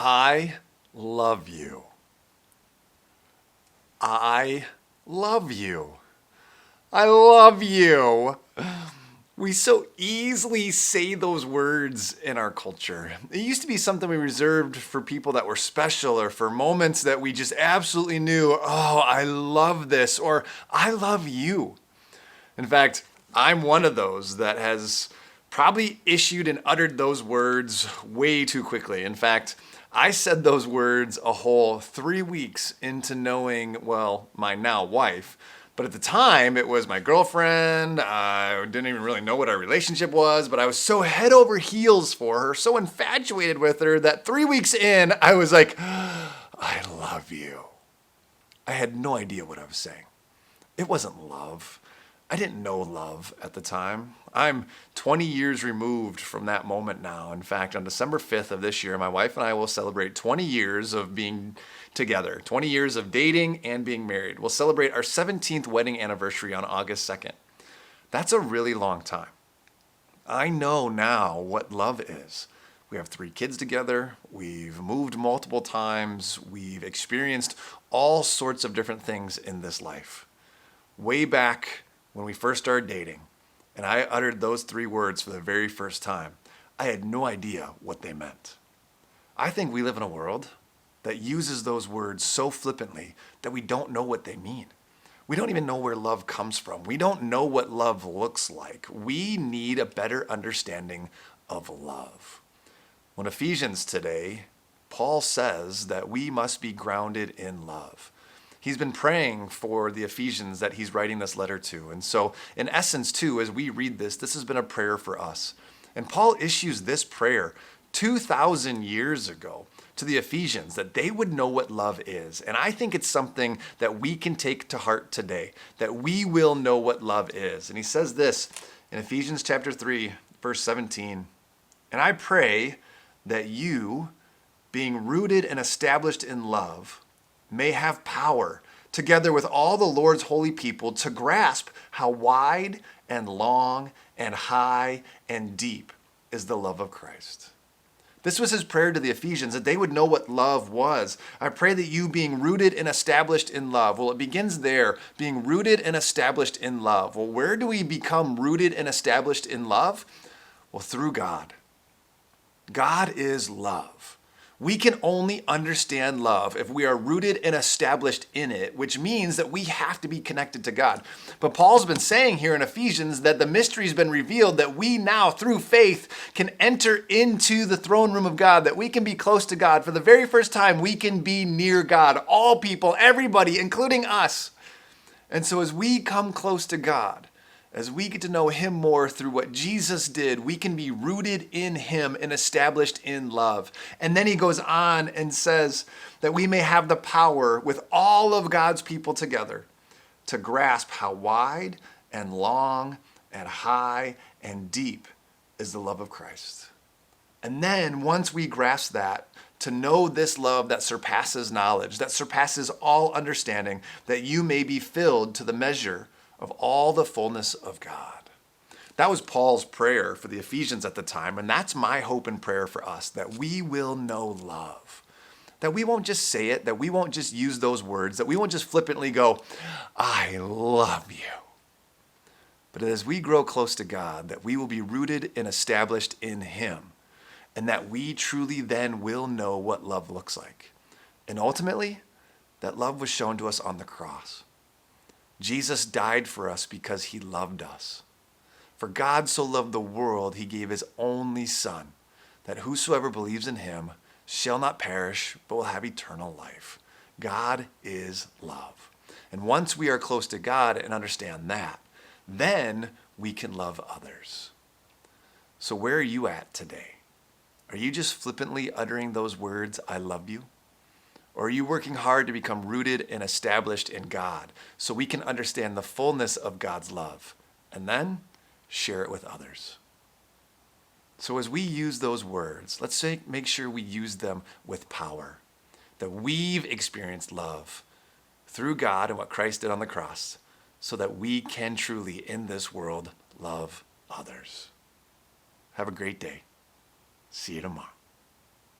I love you. I love you. I love you. We so easily say those words in our culture. It used to be something we reserved for people that were special or for moments that we just absolutely knew, oh, I love this, or I love you. In fact, I'm one of those that has probably issued and uttered those words way too quickly. In fact, I said those words a whole 3 weeks into knowing, well, my now wife. But at the time, it was my girlfriend. I didn't even really know what our relationship was, but I was so head over heels for her, so infatuated with her, that 3 weeks in, I was like, I love you. I had no idea what I was saying. It wasn't love. I didn't know love at the time. I'm 20 years removed from that moment now. In fact, on December 5th of this year, my wife and I will celebrate 20 years of being together, 20 years of dating and being married. We'll celebrate our 17th wedding anniversary on August 2nd. That's a really long time. I know now what love is. We have 3 kids together. We've moved multiple times. We've experienced all sorts of different things in this life. Way back when we first started dating, and I uttered those 3 words for the very first time, I had no idea what they meant. I think we live in a world that uses those words so flippantly that we don't know what they mean. We don't even know where love comes from. We don't know what love looks like. We need a better understanding of love. When Ephesians today, Paul says that we must be grounded in love. He's been praying for the Ephesians that he's writing this letter to. And so, in essence, too, as we read this has been a prayer for us. And Paul issues this prayer 2,000 years ago to the Ephesians, that they would know what love is. And I think it's something that we can take to heart today, that we will know what love is. And he says this in Ephesians chapter 3, verse 17, "And I pray that you, being rooted and established in love, may have power, together with all the Lord's holy people, to grasp how wide and long and high and deep is the love of Christ." This was his prayer to the Ephesians, that they would know what love was. I pray that you, being rooted and established in love. Well, it begins there, being rooted and established in love. Well, where do we become rooted and established in love? Well, through God. God is love. We can only understand love if we are rooted and established in it, which means that we have to be connected to God. But Paul's been saying here in Ephesians that the mystery's been revealed, that we now, through faith, can enter into the throne room of God, that we can be close to God. For the very first time, we can be near God. All people, everybody, including us. And so as we come close to God, as we get to know him more through what Jesus did, we can be rooted in him and established in love. And then he goes on and says that we may have the power with all of God's people together to grasp how wide and long and high and deep is the love of Christ. And then once we grasp that, to know this love that surpasses knowledge, that surpasses all understanding, that you may be filled to the measure of all the fullness of God. That was Paul's prayer for the Ephesians at the time, and that's my hope and prayer for us, that we will know love. That we won't just say it, that we won't just use those words, that we won't just flippantly go, I love you. But as we grow close to God, that we will be rooted and established in him, and that we truly then will know what love looks like. And ultimately, that love was shown to us on the cross. Jesus died for us because he loved us. For God so loved the world, he gave his only Son, that whosoever believes in him shall not perish, but will have eternal life. God is love. And once we are close to God and understand that, then we can love others. So where are you at today? Are you just flippantly uttering those words, I love you? Or are you working hard to become rooted and established in God so we can understand the fullness of God's love and then share it with others? So as we use those words, let's make sure we use them with power, that we've experienced love through God and what Christ did on the cross so that we can truly in this world love others. Have a great day. See you tomorrow.